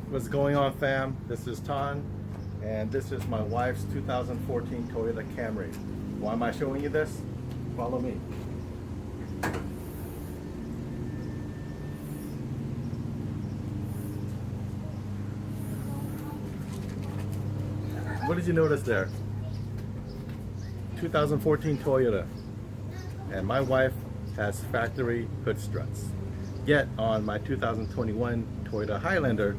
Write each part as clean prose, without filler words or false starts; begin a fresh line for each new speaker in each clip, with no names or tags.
What's going on, fam? This is Tan, and this is my wife's 2014 Toyota Camry. Why am I showing you this? Follow me. What did you notice there? 2014 Toyota, and my wife has factory hood struts. Yet on my 2021 Toyota Highlander,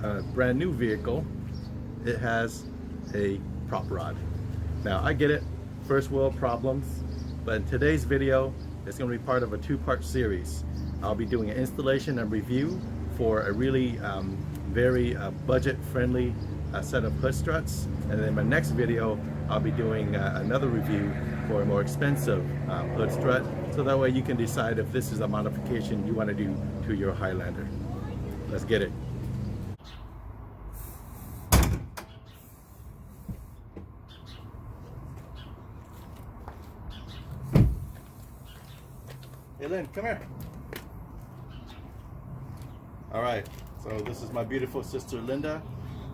a brand new vehicle, it has a prop rod. Now I get it, first world problems, but in today's video, it's going to be part of a two-part series. I'll be doing an installation and review for a really very budget-friendly set of hood struts, and then in my next video, I'll be doing another review for a more expensive hood strut, so that way you can decide if this is a modification you want to do to your Highlander. Let's get it. Hey Lynn, come here. All right, so this is my beautiful sister Linda,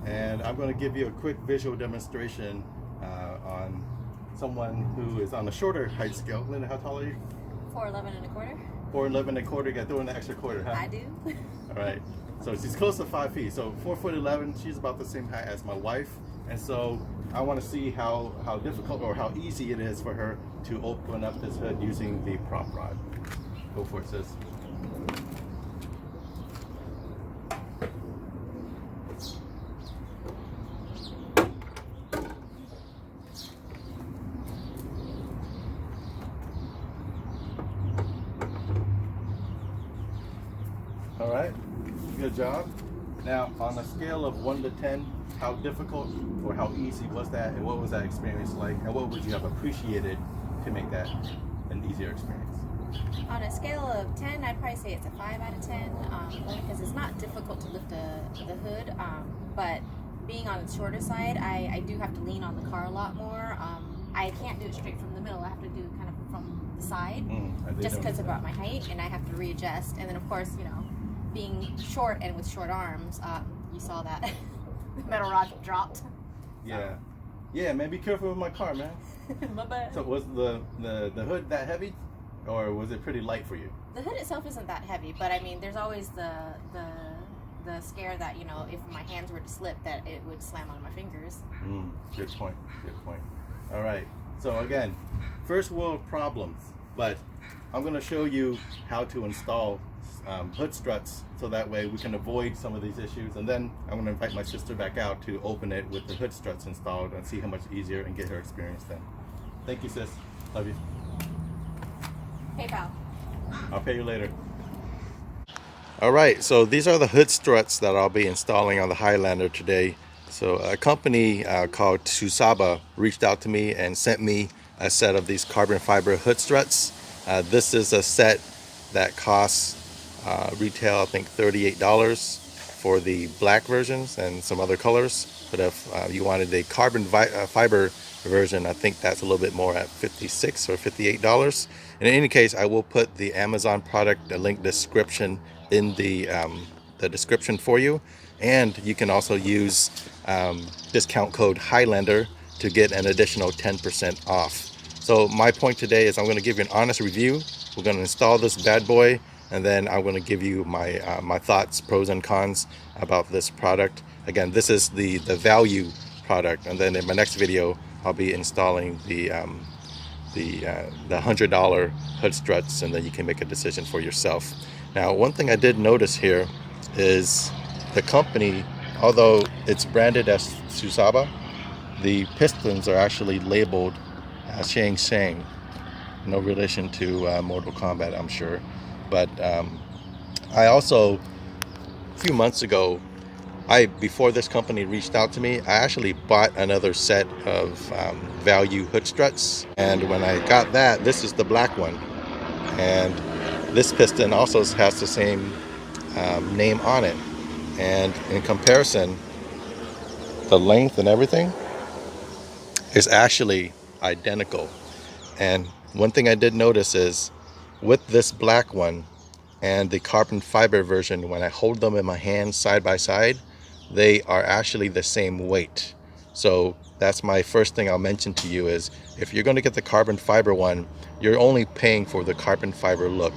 and I'm going to give you a quick visual demonstration on someone who is on a shorter height scale. Linda, how tall are you?
4'11 and a quarter.
4'11 and a quarter. You got to throw in the extra quarter, huh?
I do.
All right, so she's close to 5 feet. So 4'11", she's about the same height as my wife, and so I want to see how difficult or how easy it is for her to open up this hood using the prop rod. Go for it, sis. All right, good job. Now, on a scale of 1 to 10, how difficult or how easy was that, and what was that experience like, and what would you have appreciated to make that an easier experience?
On a scale of 10, I'd probably say it's a 5 out of 10, only because it's not difficult to lift the hood, but being on the shorter side, I do have to lean on the car a lot more. I can't do it straight from the middle. I have to do it kind of from the side, just because about my height, and I have to readjust. And then, of course, you know, being short and with short arms, you saw that the metal rod dropped.
Yeah. Yeah, man, be careful with my car, man.
My bad.
So was the hood that heavy, or was it pretty light for you?
The hood itself isn't that heavy, but I mean, there's always the scare that, you know, if my hands were to slip, that it would slam on my fingers.
Good point. Good point. All right. So again, first world problems, but I'm going to show you how to install hood struts, so that way we can avoid some of these issues, and then I'm going to invite my sister back out to open it with the hood struts installed and see how much easier and get her experience then. Thank you, sis. Love you.
Hey, pal.
I'll pay you later. All right, so these are the hood struts that I'll be installing on the Highlander today. So a company called Tsubasa reached out to me and sent me a set of these carbon fiber hood struts. This is a set that costs retail, I think, $38 for the black versions and some other colors. But if you wanted a carbon fiber version, I think that's a little bit more at $56 or $58. And in any case, I will put the Amazon product, the link description in the description for you. And you can also use discount code Highlander to get an additional 10% off. So my point today is I'm going to give you an honest review. We're going to install this bad boy, and then I'm going to give you my my thoughts, pros and cons about this product. Again, this is the value product, and then in my next video, I'll be installing the $100 hood struts, and then you can make a decision for yourself. Now, one thing I did notice here is the company, although it's branded as Tsubasa, the pistons are actually labeled Shang Shang. No relation to Mortal Kombat, I'm sure. But I also, a few months ago, before this company reached out to me, I actually bought another set of value hood struts. And when I got that, this is the black one. And this piston also has the same name on it. And in comparison, the length and everything is actually identical. And one thing I did notice is with this black one and the carbon fiber version, when I hold them in my hands side by side, they are actually the same weight. So that's my first thing I'll mention to you is if you're going to get the carbon fiber one, you're only paying for the carbon fiber look.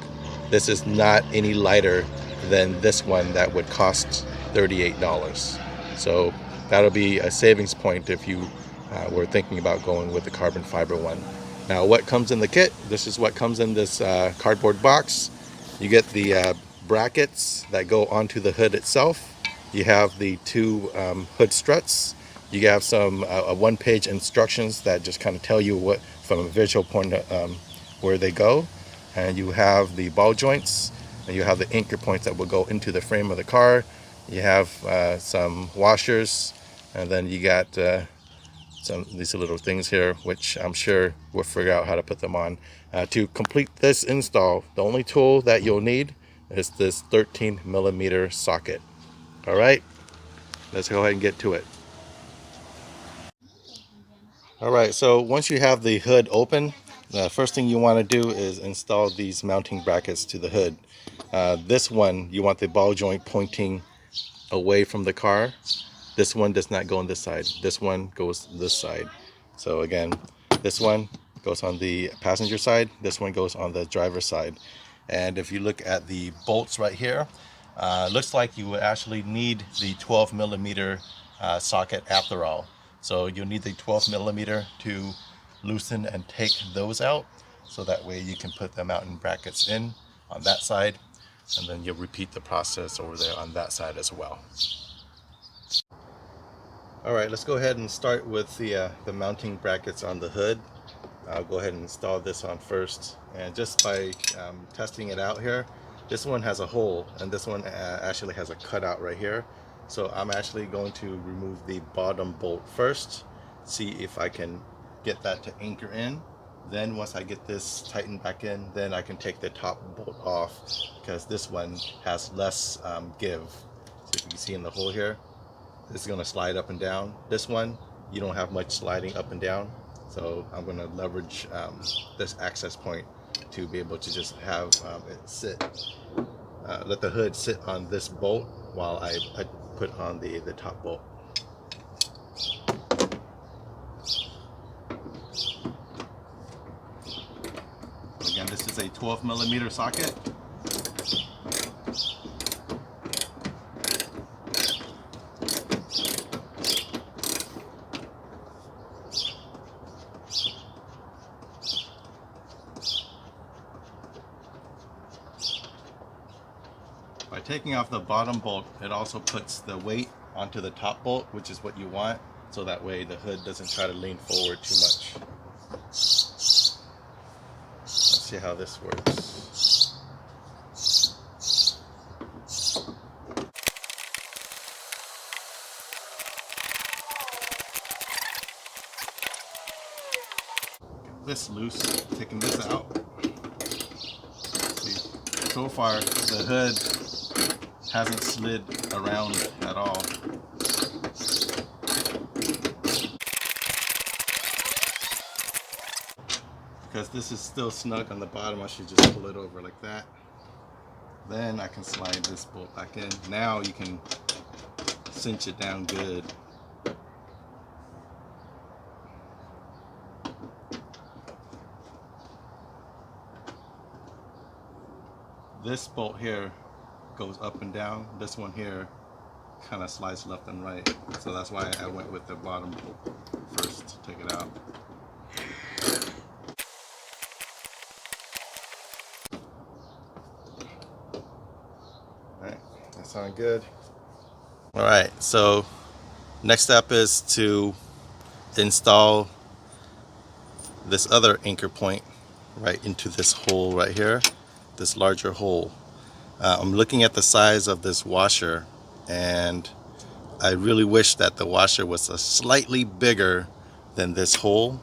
This is not any lighter than this one that would cost $38. So that'll be a savings point if you were thinking about going with the carbon fiber one. Now what comes in the kit, this is what comes in this cardboard box. You get the brackets that go onto the hood itself. You have the two hood struts. You have some one-page instructions that just kind of tell you what, from a visual point, where they go. And you have the ball joints, and you have the anchor points that will go into the frame of the car. You have some washers, and then you got these little things here, which I'm sure we'll figure out how to put them on. To complete this install, the only tool that you'll need is this 13mm socket. All right, let's go ahead and get to it. All right, so once you have the hood open, the first thing you want to do is install these mounting brackets to the hood. This one, you want the ball joint pointing away from the car. This one does not go on this side. This one goes this side. So again, this one goes on the passenger side. This one goes on the driver's side. And if you look at the bolts right here, looks like you would actually need the 12mm socket after all. So you'll need the 12mm to loosen and take those out. So that way you can put the mounting brackets in on that side. And then you'll repeat the process over there on that side as well. All right, let's go ahead and start with the mounting brackets on the hood. I'll go ahead and install this on first. And just by testing it out here, this one has a hole and this one actually has a cutout right here. So I'm actually going to remove the bottom bolt first, see if I can get that to anchor in. Then once I get this tightened back in, then I can take the top bolt off because this one has less give. So if you can see in the hole here, this is going to slide up and down. This one, you don't have much sliding up and down. So I'm going to leverage this access point to be able to just have it sit, let the hood sit on this bolt while I put on the top bolt. Again, this is a 12mm socket. By taking off the bottom bolt, it also puts the weight onto the top bolt, which is what you want, so that way the hood doesn't try to lean forward too much. Let's see how this works. Get this loose, taking this out. See, so far the hood hasn't slid around at all. Because this is still snug on the bottom, I should just pull it over like that. Then I can slide this bolt back in. Now you can cinch it down good. This bolt here goes up and down. This one here kind of slides left and right. So that's why I went with the bottom bolt first to take it out. Alright, that sounds good. Alright, so next step is to install this other anchor point right into this hole right here, this larger hole. I'm looking at the size of this washer, and I really wish that the washer was a slightly bigger than this hole,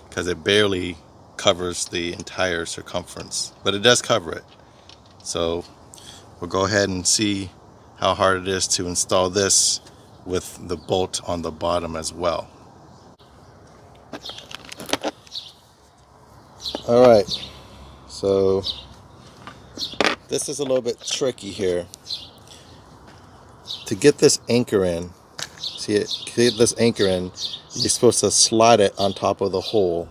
because it barely covers the entire circumference, but it does cover it. So we'll go ahead and see how hard it is to install this with the bolt on the bottom as well. All right, so this is a little bit tricky here. to get this anchor in, see it, to get this anchor in, you're supposed to slide it on top of the hole,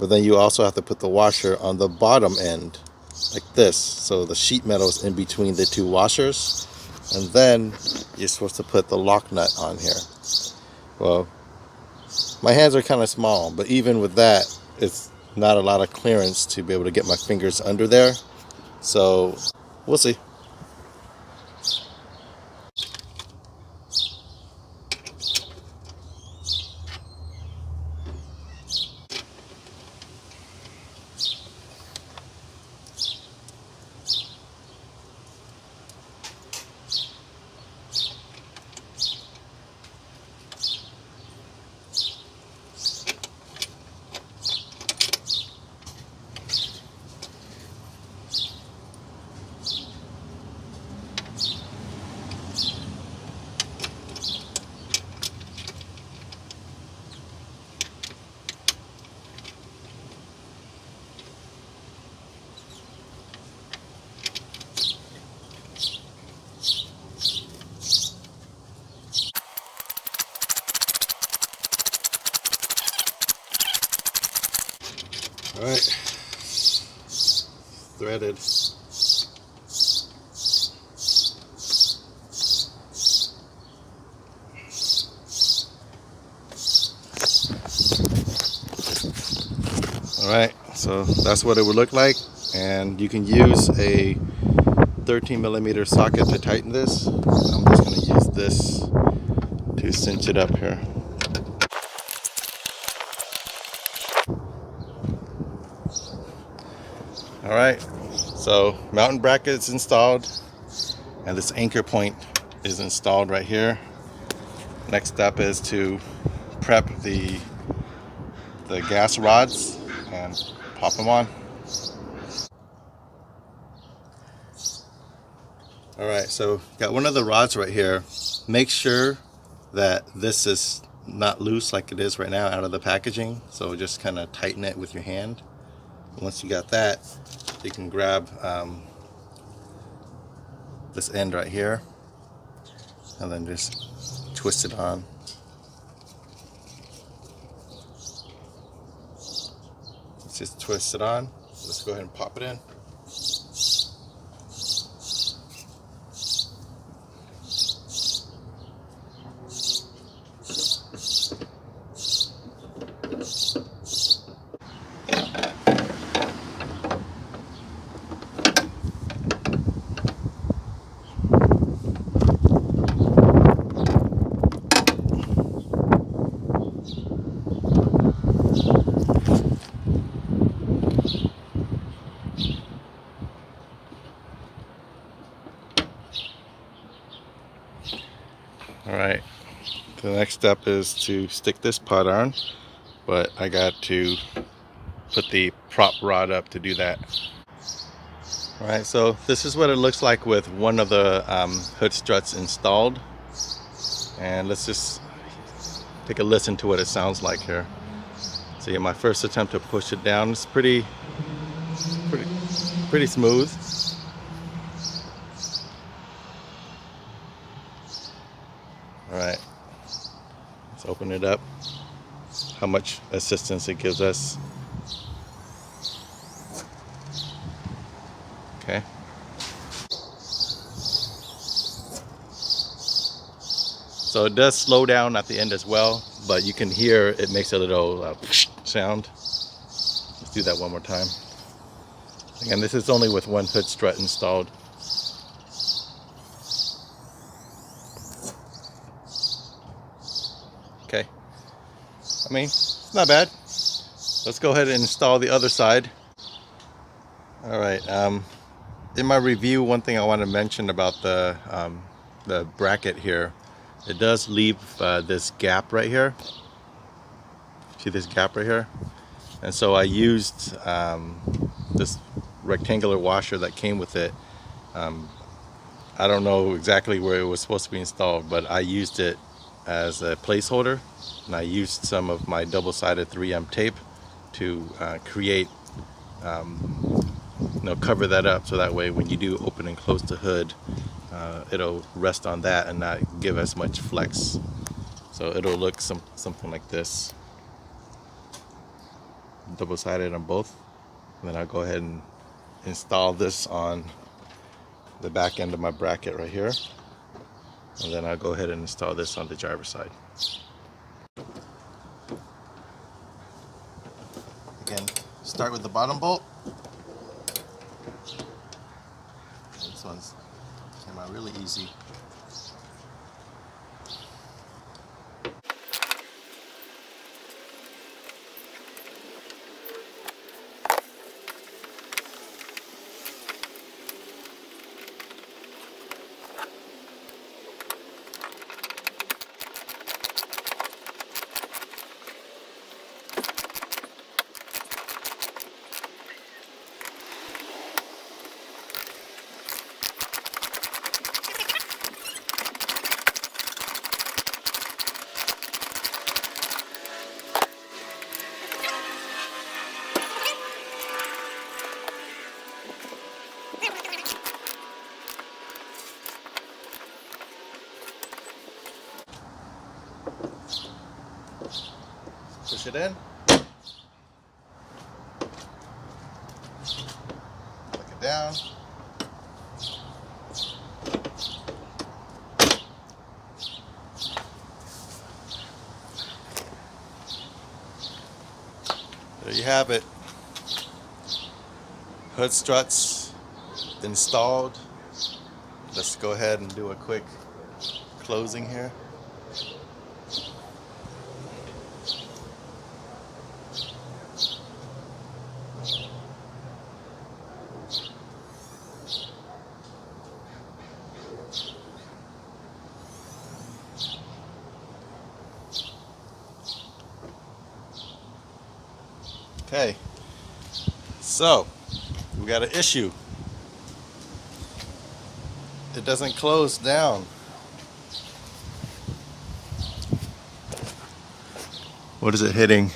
but then you also have to put the washer on the bottom end like this, so the sheet metal is in between the two washers, and then you're supposed to put the lock nut on here. Well, my hands are kind of small, but even with that, it's not a lot of clearance to be able to get my fingers under there, so we'll see. All right, threaded. All right, so that's what it would look like, and you can use a 13mm socket to tighten this. I'm just going to use this to cinch it up here. All right, so mountain bracket's installed, and this anchor point is installed right here. Next step is to prep the gas rods and pop them on. All right, so got one of the rods right here. Make sure that this is not loose like it is right now out of the packaging, so just kind of tighten it with your hand. Once you got that, you can grab this end right here and then just twist it on. Let's just twist it on. Let's go ahead and pop it in. Alright, the next step is to stick this pot on, but I got to put the prop rod up to do that. Alright, so this is what it looks like with one of the hood struts installed, and let's just take a listen to what it sounds like here. So yeah, my first attempt to push it down is pretty smooth. Alright, let's open it up, how much assistance it gives us. Okay. So it does slow down at the end as well, but you can hear it makes a little sound. Let's do that one more time. Again, this is only with one hood strut installed. Okay, I mean, it's not bad. Let's go ahead and install the other side. All right, in my review, one thing I want to mention about the bracket here, it does leave this gap right here. See this gap right here? And so I used this rectangular washer that came with it. I don't know exactly where it was supposed to be installed, but I used it as a placeholder, and I used some of my double-sided 3M tape to create, cover that up, so that way when you do open and close the hood, it'll rest on that and not give as much flex. So it'll look something like this, double-sided on both. And then I'll go ahead and install this on the back end of my bracket right here, and then I'll go ahead and install this on the driver's side. Again, start with the bottom bolt. This one's came out really easy. Push it in. Lock it down. There you have it. Hood struts installed. Let's go ahead and do a quick closing here. Okay, so we got an issue. It doesn't close down. What is it hitting?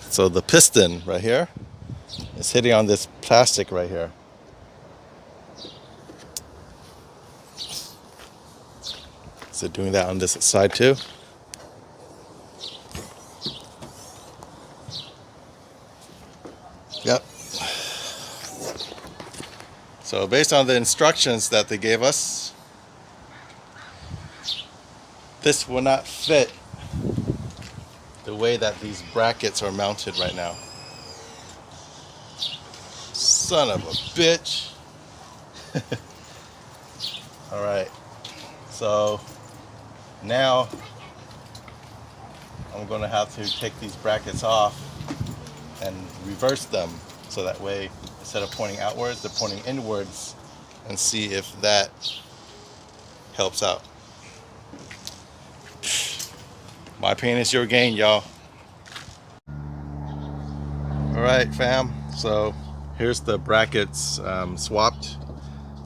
So the piston right here is hitting on this plastic right here. Is it doing that on this side too? Yep. So based on the instructions that they gave us, this will not fit the way that these brackets are mounted right now. Son of a bitch. All right. So now I'm going to have to take these brackets off and reverse them, so that way instead of pointing outwards, they're pointing inwards, and see if that helps out. My pain is your gain, y'all. All right, fam. So here's the brackets swapped.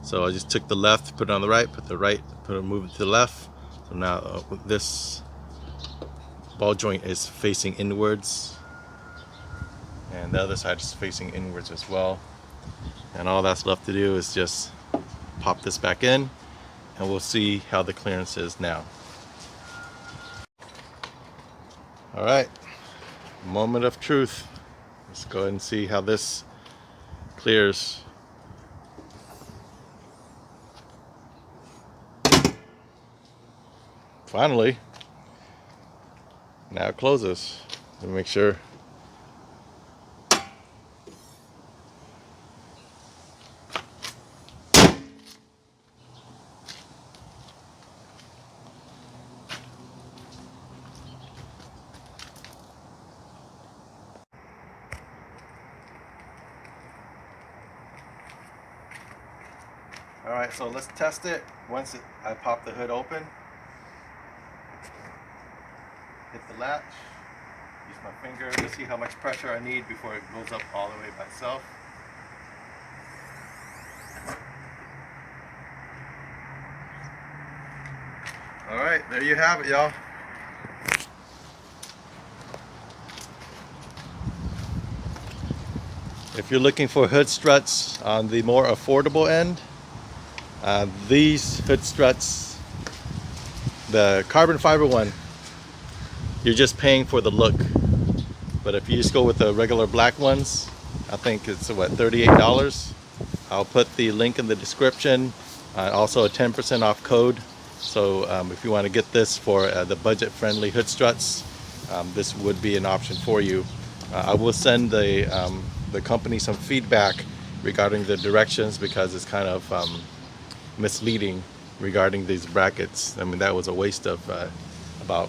So I just took the left, put it on the right, put the right, move it to the left. So now this ball joint is facing inwards, and the other side is facing inwards as well. And all that's left to do is just pop this back in, and we'll see how the clearance is now. All right, moment of truth. Let's go ahead and see how this clears. Finally, now it closes. Let me make sure. All right, so let's test it. Once I pop the hood open, hit the latch, use my finger to see how much pressure I need before it goes up all the way by itself. All right, there you have it, y'all. If you're looking for hood struts on the more affordable end, these hood struts, the carbon fiber one, you're just paying for the look. But if you just go with the regular black ones, I think it's what, $38. I'll put the link in the description. Also a 10% off code. So if you want to get this for the budget-friendly hood struts, this would be an option for you. I will send the company some feedback regarding the directions, because it's kind of misleading regarding these brackets. I mean, that was a waste of about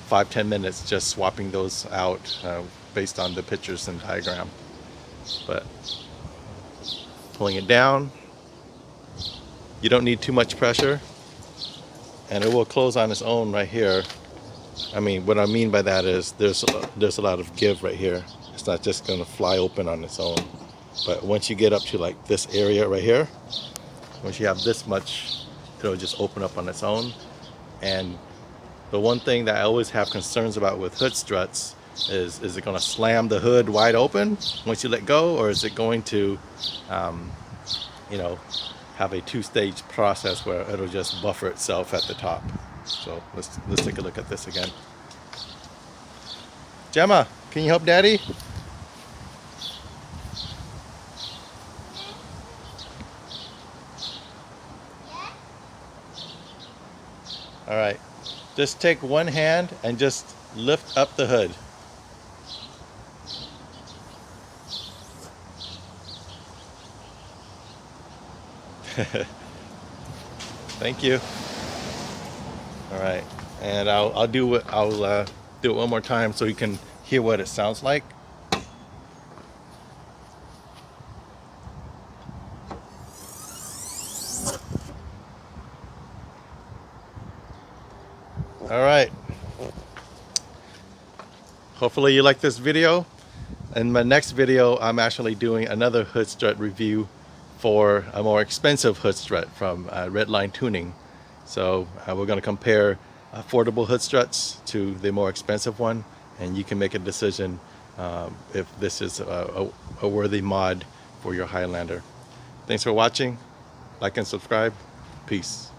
5-10 minutes just swapping those out based on the pictures and diagram. But pulling it down, you don't need too much pressure, and it will close on its own right here. I mean, what I mean by that is there's a lot of give right here. It's not just going to fly open on its own. But once you get up to like this area right here, once you have this much, it'll just open up on its own. And the one thing that I always have concerns about with hood struts is it going to slam the hood wide open once you let go, or is it going to, you know, have a two-stage process where it'll just buffer itself at the top. So let's take a look at this again. Gemma, can you help Daddy? All right, just take one hand and just lift up the hood. Thank you. All right, and I'll do it one more time so you can hear what it sounds like. All right. Hopefully you like this video. In my next video, I'm actually doing another hood strut review for a more expensive hood strut from Redline Tuning. So we're going to compare affordable hood struts to the more expensive one, and you can make a decision if this is a worthy mod for your Highlander. Thanks for watching. Like and subscribe. Peace.